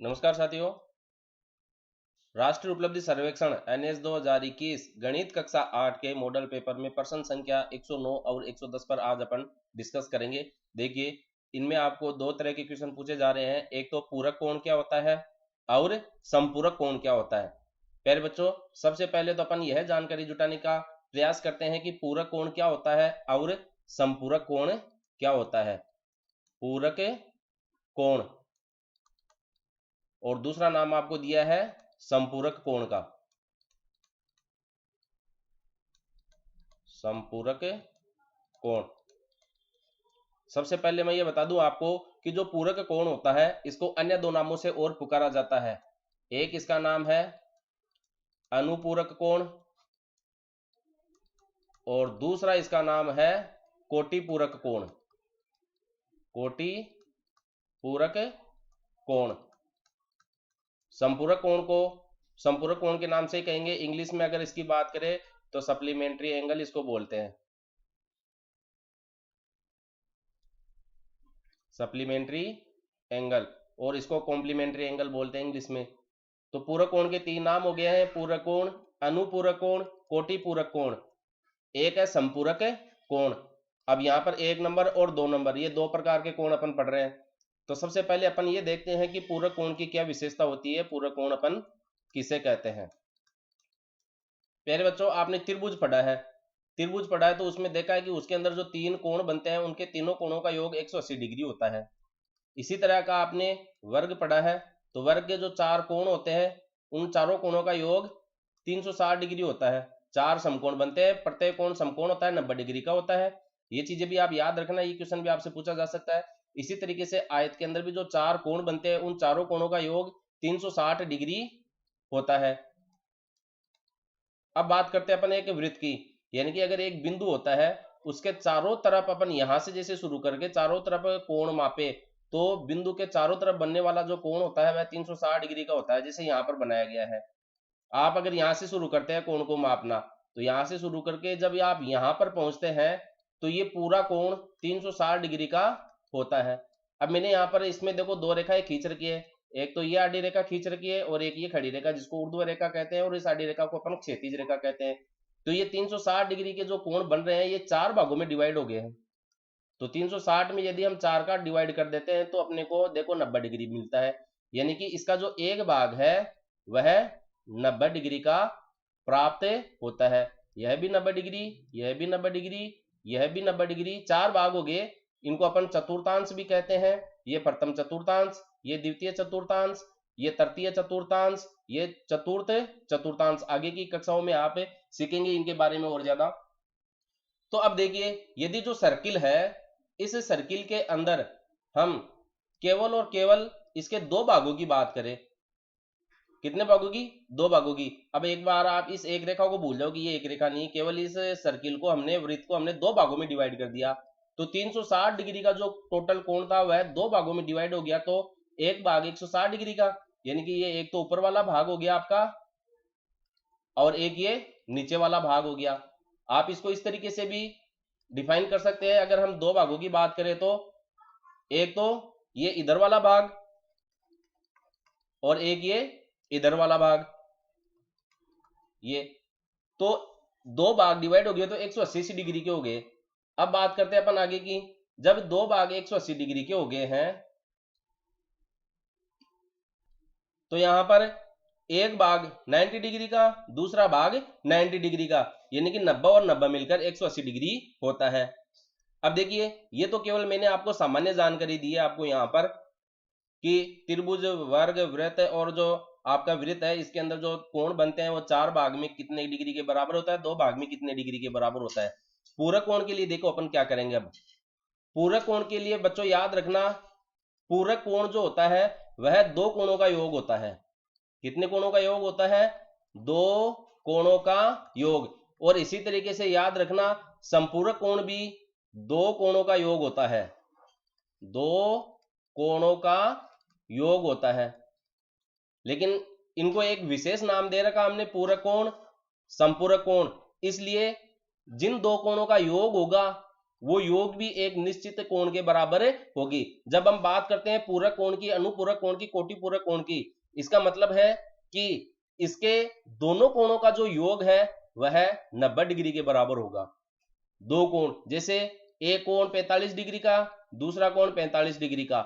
नमस्कार साथियों। राष्ट्रीय उपलब्धि सर्वेक्षण NS 2021 गणित कक्षा 8 के मॉडल पेपर में प्रश्न संख्या 109 और 110 पर आज अपन डिस्कस करेंगे। देखिए, इनमें आपको दो तरह के क्वेश्चन पूछे जा रहे हैं। एक तो पूरक कोण क्या होता है और संपूरक कोण क्या होता है। प्यारे बच्चों, सबसे पहले तो अपन यह जानकारी जुटाने का प्रयास करते हैं कि पूरक कोण क्या होता है और संपूरक कोण क्या होता है। पूरक कोण और दूसरा नाम आपको दिया है संपूरक कोण का। संपूरक कोण, सबसे पहले मैं ये बता दूं आपको कि जो पूरक कोण होता है इसको अन्य दो नामों से और पुकारा जाता है। एक इसका नाम है अनुपूरक कोण और दूसरा इसका नाम है कोटिपूरक कोण। कोटिपूरक कोण। संपूरक कोण को संपूरक कोण के नाम से ही कहेंगे। इंग्लिश में अगर इसकी बात करें तो सप्लीमेंट्री एंगल इसको बोलते हैं। सप्लीमेंट्री एंगल, और इसको कॉम्प्लीमेंट्री एंगल बोलते हैं इंग्लिश में। तो पूरक कोण के तीन नाम हो गए हैं: पूरक कोण, अनुपूरक कोण, कोटिपूरक कोण। एक है संपूरक कोण। अब यहाँ पर 1 नंबर और 2 नंबर, ये दो प्रकार के कोण अपन पढ़ रहे हैं। तो सबसे पहले अपन ये देखते हैं कि पूरक कोण की क्या विशेषता होती है, पूरक कोण अपन किसे कहते हैं। प्यारे बच्चों, आपने त्रिभुज पढ़ा है। त्रिभुज पढ़ा है तो उसमें देखा है कि उसके अंदर जो तीन कोण बनते हैं उनके तीनों कोणों का योग 180 डिग्री होता है। इसी तरह का आपने वर्ग पढ़ा है, तो वर्ग के जो चार कोण होते हैं उन चारों कोणों का योग 360 डिग्री होता है। चार समकोण बनते हैं, प्रत्येक कोण समकोण होता है, 90 डिग्री का होता है। ये चीजें भी आप याद रखना, ये क्वेश्चन भी आपसे पूछा जा सकता है। इसी तरीके से आयत के अंदर भी जो चार कोण बनते हैं उन चारों कोणों का योग 360 डिग्री होता है। अब बात करते हैं अपन एक वृत्त की, यानी कि अगर एक बिंदु होता है उसके चारों तरफ अपन यहां से जैसे शुरू करके चारों तरफ कोण मापे, तो बिंदु के चारों तरफ बनने वाला जो कोण होता है वह 360 डिग्री का होता है, जैसे यहाँ पर बनाया गया है। आप अगर यहां से शुरू करते हैं कोण को मापना, तो यहां से शुरू करके जब आप यहां पर पहुंचते हैं तो ये पूरा कोण 360 डिग्री का होता है। अब मैंने यहाँ पर इसमें देखो दो रेखाएं खींच रखी है। एक तो ये आड़ी रेखा खींच रखी है और एक ये खड़ी रेखा जिसको ऊर्ध्व रेखा कहते हैं, और इस आड़ी रेखा को अपन क्षैतिज रेखा कहते हैं। तो ये 360 डिग्री के जो कोण बन रहे हैं ये चार भागों में डिवाइड हो गए हैं। तो 360 में यदि हम चार का डिवाइड कर देते हैं तो अपने को देखो 90 डिग्री मिलता है। यानी कि इसका जो एक भाग है वह 90 डिग्री का प्राप्त होता है। यह भी 90 डिग्री, यह भी 90 डिग्री, यह भी 90 डिग्री। चार भाग हो गए, इनको अपन चतुर्थांश भी कहते हैं। ये प्रथम चतुर्थांश, ये द्वितीय चतुर्थांश, ये तृतीय चतुर्थांश, ये चतुर्थ चतुर्थांश। आगे की कक्षाओं में आप सीखेंगे इनके बारे में और ज्यादा। तो अब देखिए, यदि जो सर्किल है इस सर्किल के अंदर हम केवल और केवल इसके दो भागों की बात करें, कितने भागों की? दो भागों की। अब एक बार आप इस एक रेखा को भूल जाओ कि ये एक रेखा नहीं, केवल इस सर्किल को हमने, वृत्त को हमने दो भागों में डिवाइड कर दिया। तो 360 डिग्री का जो टोटल कोण था वह दो भागों में डिवाइड हो गया। तो एक भाग 160 डिग्री का, यानी कि ये एक तो ऊपर वाला भाग हो गया आपका और एक ये नीचे वाला भाग हो गया। आप इसको इस तरीके से भी डिफाइन कर सकते हैं। अगर हम दो भागों की बात करें तो एक तो ये इधर वाला भाग और एक ये इधर वाला भाग, ये तो दो भाग डिवाइड हो गए तो 180 डिग्री के हो गए। अब बात करते हैं अपन आगे की। जब दो भाग 180 डिग्री के हो गए हैं तो यहां पर एक भाग 90 डिग्री का, दूसरा भाग 90 डिग्री का, यानी कि 90 और 90 मिलकर 180 डिग्री होता है। अब देखिए, ये तो केवल मैंने आपको सामान्य जानकारी दी है आपको यहाँ पर कि त्रिभुज, वर्ग, वृत्त और जो आपका वृत्त है इसके अंदर जो कोण बनते हैं वो चार भाग में कितने डिग्री के बराबर होता है, दो भाग में कितने डिग्री के बराबर होता है। पूरक कोण के लिए देखो अपन क्या करेंगे। अब पूरक कोण के लिए बच्चों याद रखना, पूरक कोण जो होता है वह दो कोणों का योग होता है। कितने कोणों का योग होता है? दो कोणों का योग। और इसी तरीके से याद रखना, संपूरक कोण भी दो कोणों का योग होता है। दो कोणों का योग होता है, लेकिन इनको एक विशेष नाम दे रखा हमने, पूरक कोण, संपूरक कोण। इसलिए जिन दो कोणों का योग होगा वो योग भी एक निश्चित कोण के बराबर होगी। जब हम बात करते हैं पूरक कोण की, अनुपूरक कोण की, कोटि पूरक कोण की, इसका मतलब है कि इसके दोनों कोणों का जो योग है वह 90 डिग्री के बराबर होगा। दो कोण, जैसे एक कोण 45 डिग्री का, दूसरा कोण 45 डिग्री का,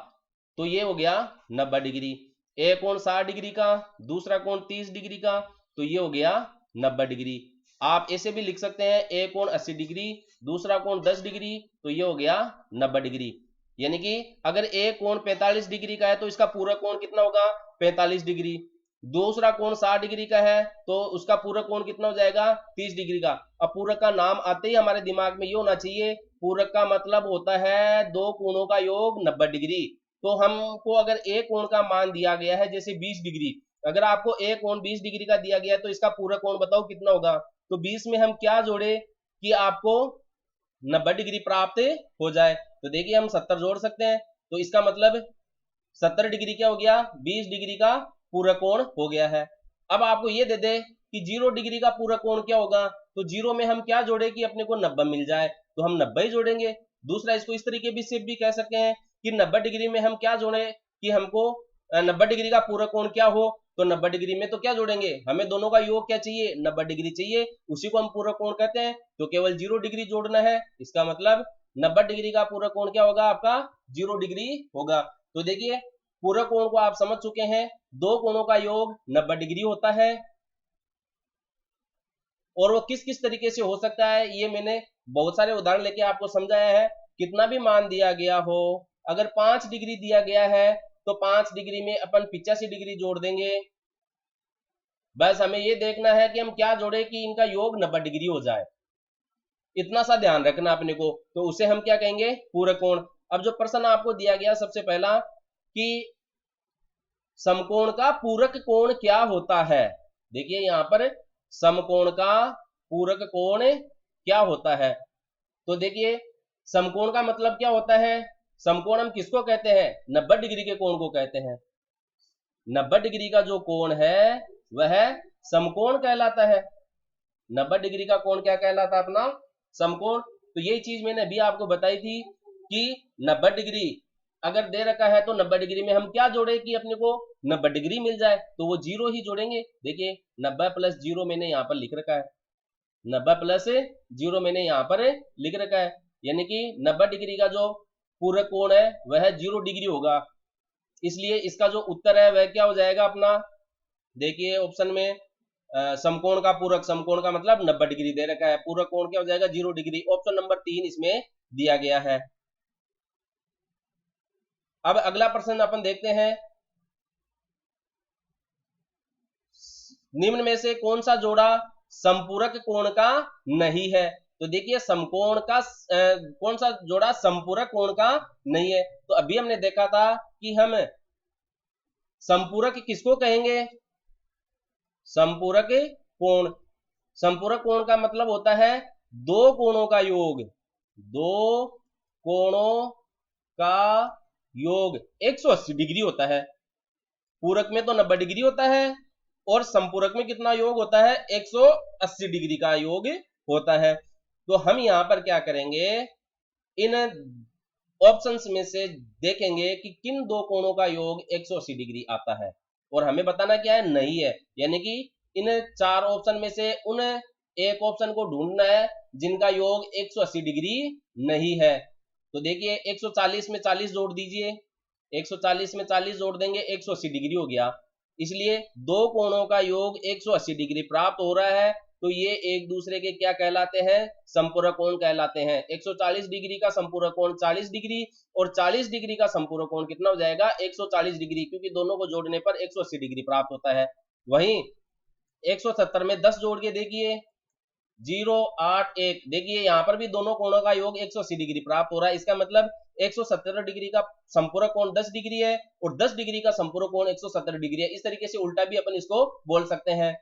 तो ये हो गया 90 डिग्री। एक कोण 60 डिग्री का, दूसरा कोण 30 डिग्री का, तो ये हो गया 90 डिग्री। आप ऐसे भी लिख सकते हैं एक कोण 80 डिग्री, दूसरा कोण 10 डिग्री, तो ये हो गया 90 डिग्री। यानी कि अगर एक कोण 45 डिग्री का है तो इसका पूरक कोण कितना होगा? 45 डिग्री। दूसरा कोण 60 डिग्री का है तो उसका पूरक कोण कितना हो जाएगा? 30 डिग्री का। अब पूरक का नाम आते ही हमारे दिमाग में ये होना चाहिए, पूरक का मतलब होता है दो कोणों का योग 90 डिग्री। तो हमको अगर एक कोण का मान दिया गया है जैसे 20 डिग्री, अगर आपको एक कोण 20 डिग्री का दिया गया है तो इसका पूरक कोण बताओ कितना होगा? तो 20 में हम क्या जोड़े कि आपको 90 डिग्री प्राप्त हो जाए? तो देखिए हम 70 जोड़ सकते हैं, तो इसका मतलब 70 डिग्री क्या हो गया? 20 डिग्री का पूरक कोण हो गया है। अब आपको ये दे दे कि 0 डिग्री का पूरक कोण क्या होगा, तो 0 में हम क्या जोड़े कि अपने को 90 मिल जाए, तो हम 90 ही जोड़ेंगे। दूसरा, इसको इस तरीके से भी कह सकते हैं कि 90 डिग्री में हम क्या जोड़े कि हमको 90 डिग्री का पूरक कोण क्या हो, तो 90 डिग्री में तो क्या जोड़ेंगे, हमें दोनों का योग क्या चाहिए? 90 डिग्री चाहिए, उसी को हम पूरक कोण कहते हैं। तो केवल 0 डिग्री जोड़ना है, इसका मतलब 90 डिग्री का पूरक कोण क्या होगा? आपका 0 डिग्री होगा। तो देखिए पूरक कोण को आप समझ चुके हैं, दो कोणों का योग 90 डिग्री होता है। और वो किस किस तरीके से हो सकता है ये मैंने बहुत सारे उदाहरण लेके आपको समझाया है। कितना भी मान दिया गया हो, अगर 5 डिग्री दिया गया है तो 5 डिग्री में अपन 85 डिग्री जोड़ देंगे। बस हमें ये देखना है कि हम क्या जोड़े कि इनका योग 90 डिग्री हो जाए, इतना सा ध्यान रखना अपने को, तो उसे हम क्या कहेंगे? पूरक कोण। अब जो प्रश्न आपको दिया गया सबसे पहला कि समकोण का पूरक कोण क्या होता है, देखिए यहां पर समकोण का पूरक कोण क्या होता है। तो देखिए समकोण का मतलब क्या होता है? समकोण हम किसको कहते हैं? 90 डिग्री के कोण को कहते हैं। 90 डिग्री का जो कोण है वह समकोण कहलाता है। 90 डिग्री का कोण क्या कहलाता है? अपना समकोण। तो यही चीज मैंने अभी आपको बताई थी कि 90 डिग्री अगर दे रखा है तो 90 डिग्री में हम क्या जोड़े कि अपने को 90 डिग्री मिल जाए, तो वो 0 ही जोड़ेंगे। देखिए 90 प्लस 0 मैंने यहाँ पर लिख रखा है, 90 प्लस 0 मैंने यहाँ पर लिख रखा है, यानी कि 90 डिग्री का जो पूरक कोण है वह 0 डिग्री होगा। इसलिए इसका जो उत्तर है वह क्या हो जाएगा अपना? देखिए ऑप्शन में समकोण का पूरक, समकोण का मतलब 90 डिग्री दे रखा है, पूरक कोण क्या हो जाएगा? 0 डिग्री। ऑप्शन नंबर 3 इसमें दिया गया है। अब अगला प्रश्न अपन देखते हैं, निम्न में से कौन सा जोड़ा संपूरक कोण का नहीं है? तो देखिए समकोण का कौन सा जोड़ा संपूरक कोण का नहीं है? तो अभी हमने देखा था कि हम संपूरक किसको कहेंगे? संपूरक कोण। संपूरक कोण का मतलब होता है दो कोणों का योग, दो कोणों का योग 180 डिग्री होता है। पूरक में तो 90 डिग्री होता है और संपूरक में कितना योग होता है? 180 डिग्री का योग होता है। तो हम यहां पर क्या करेंगे, इन ऑप्शंस में से देखेंगे कि किन दो कोणों का योग 180 डिग्री आता है, और हमें बताना क्या है? नहीं है। यानी कि इन चार ऑप्शन में से उन एक ऑप्शन को ढूंढना है जिनका योग 180 डिग्री नहीं है। तो देखिए 140 में 40 जोड़ दीजिए, 140 में 40 जोड़ देंगे, 180 डिग्री हो गया। इसलिए दो कोणों का योग 180 डिग्री प्राप्त हो रहा है, तो ये एक दूसरे के क्या कहलाते हैं? संपूरक कोण कहलाते हैं। 140 डिग्री का संपूरक कोण 40 डिग्री और 40 डिग्री का संपूरक कोण कितना हो जाएगा? 140 डिग्री, क्योंकि दोनों को जोड़ने पर 180 डिग्री प्राप्त होता है। वहीं 170 में 10 जोड़ के देखिए, 0 8 1, देखिए यहां पर भी दोनों कोणों का योग 180 डिग्री प्राप्त हो रहा है। इसका मतलब 170 डिग्री का संपूरक कोण 10 डिग्री है और 10 डिग्री का संपूरक कोण 170 डिग्री है। इस तरीके से उल्टा भी अपन इसको बोल सकते हैं।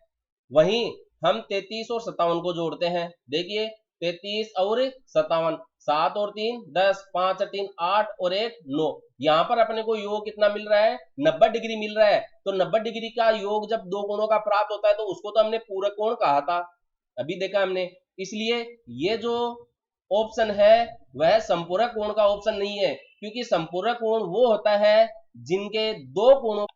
वहीं हम 33 और 57 को जोड़ते हैं, देखिए 33 और 57, 7 और 3 10, 5 और 3 8 और 1 9, यहां पर अपने को योग कितना मिल रहा है? 90 डिग्री मिल रहा है। तो 90 डिग्री का योग जब दो कोणों का प्राप्त होता है तो उसको तो हमने पूरक कोण कहा था, अभी देखा हमने। इसलिए ये जो ऑप्शन है वह संपूरक कोण का ऑप्शन नहीं है, क्योंकि संपूरक कोण वो होता है जिनके दो कोणों,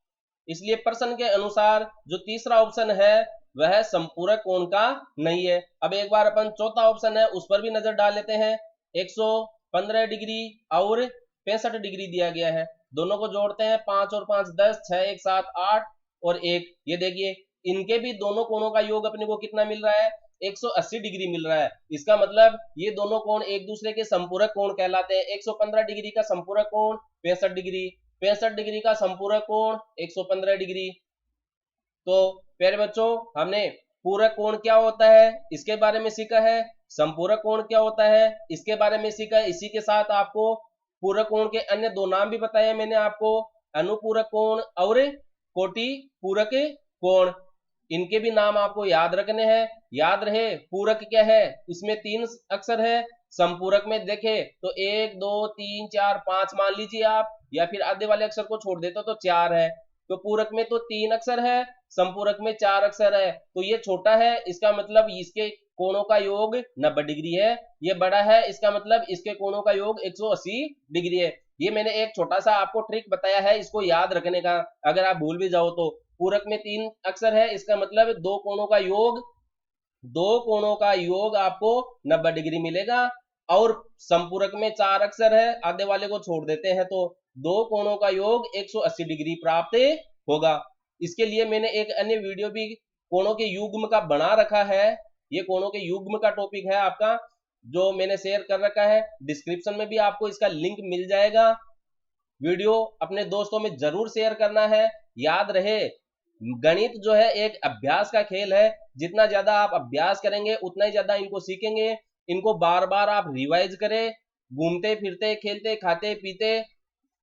इसलिए प्रश्न के अनुसार जो तीसरा ऑप्शन है वह संपूरक कोण का नहीं है। अब एक बार अपन चौथा ऑप्शन है उस पर भी नजर डाल लेते हैं। 115 डिग्री और 65 डिग्री दिया गया है, दोनों को जोड़ते हैं, 5 और 5 10, 6 1 7 8 और 1, ये देखिए इनके भी दोनों कोणों का योग अपने को कितना मिल रहा है, 180 डिग्री मिल रहा है। इसका मतलब ये दोनों कोण एक दूसरे के संपूरक कोण कहलाते हैं। 115 डिग्री का संपूरक कोण 65 डिग्री, 65 डिग्री का संपूरक कोण 115 डिग्री। तो प्यारे बच्चों, हमने पूरक कोण क्या होता है इसके बारे में सीखा है, संपूरक कोण क्या होता है इसके बारे में सीखा है। इसी के साथ आपको पूरक कोण के अन्य दो नाम भी बताए मैंने आपको, अनुपूरक कोण और कोटि पूरक कोण, इनके भी नाम आपको याद रखने हैं। याद रहे पूरक क्या है, इसमें 3 अक्षर है, संपूरक में देखे तो 1 2 3 4 5 मान लीजिए आप, या फिर आधे वाले अक्षर को छोड़ देते तो 4 है। तो पूरक में तो 3 अक्षर है, संपूरक में 4 अक्षर है, तो ये छोटा है, इसका मतलब इसके कोणों का योग 90 डिग्री है। ये बड़ा है, इसका मतलब इसके कोणों का योग 180 डिग्री है। ये मैंने एक छोटा सा आपको ट्रिक बताया है इसको याद रखने का, अगर आप भूल भी जाओ तो। पूरक में 3 अक्षर है, इसका मतलब दो कोणों का योग आपको 90 डिग्री मिलेगा। और संपूरक में 4 अक्षर है, आधे वाले को छोड़ देते हैं तो दो कोणों का योग 180 डिग्री प्राप्त होगा। इसके लिए मैंने एक अन्य वीडियो भी कोणों के युग्म का बना रखा है, ये कोणों के युग्म का टॉपिक है आपका, जो मैंने शेयर कर रखा है, डिस्क्रिप्शन में भी आपको इसका लिंक मिल जाएगा। वीडियो अपने दोस्तों में जरूर शेयर करना है। याद रहे गणित जो है एक अभ्यास का खेल है, जितना ज्यादा आप अभ्यास करेंगे उतना ही ज्यादा इनको सीखेंगे। इनको बार बार आप रिवाइज करें, घूमते फिरते खेलते खाते पीते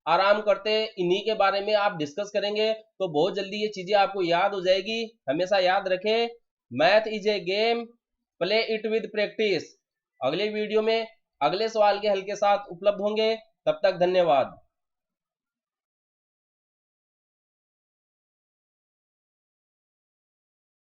आराम करते इन्हीं के बारे में आप डिस्कस करेंगे तो बहुत जल्दी ये चीजें आपको याद हो जाएगी। हमेशा याद रखें, math is a game, play it with practice. अगले वीडियो में अगले सवाल के हल के साथ उपलब्ध होंगे, तब तक धन्यवाद।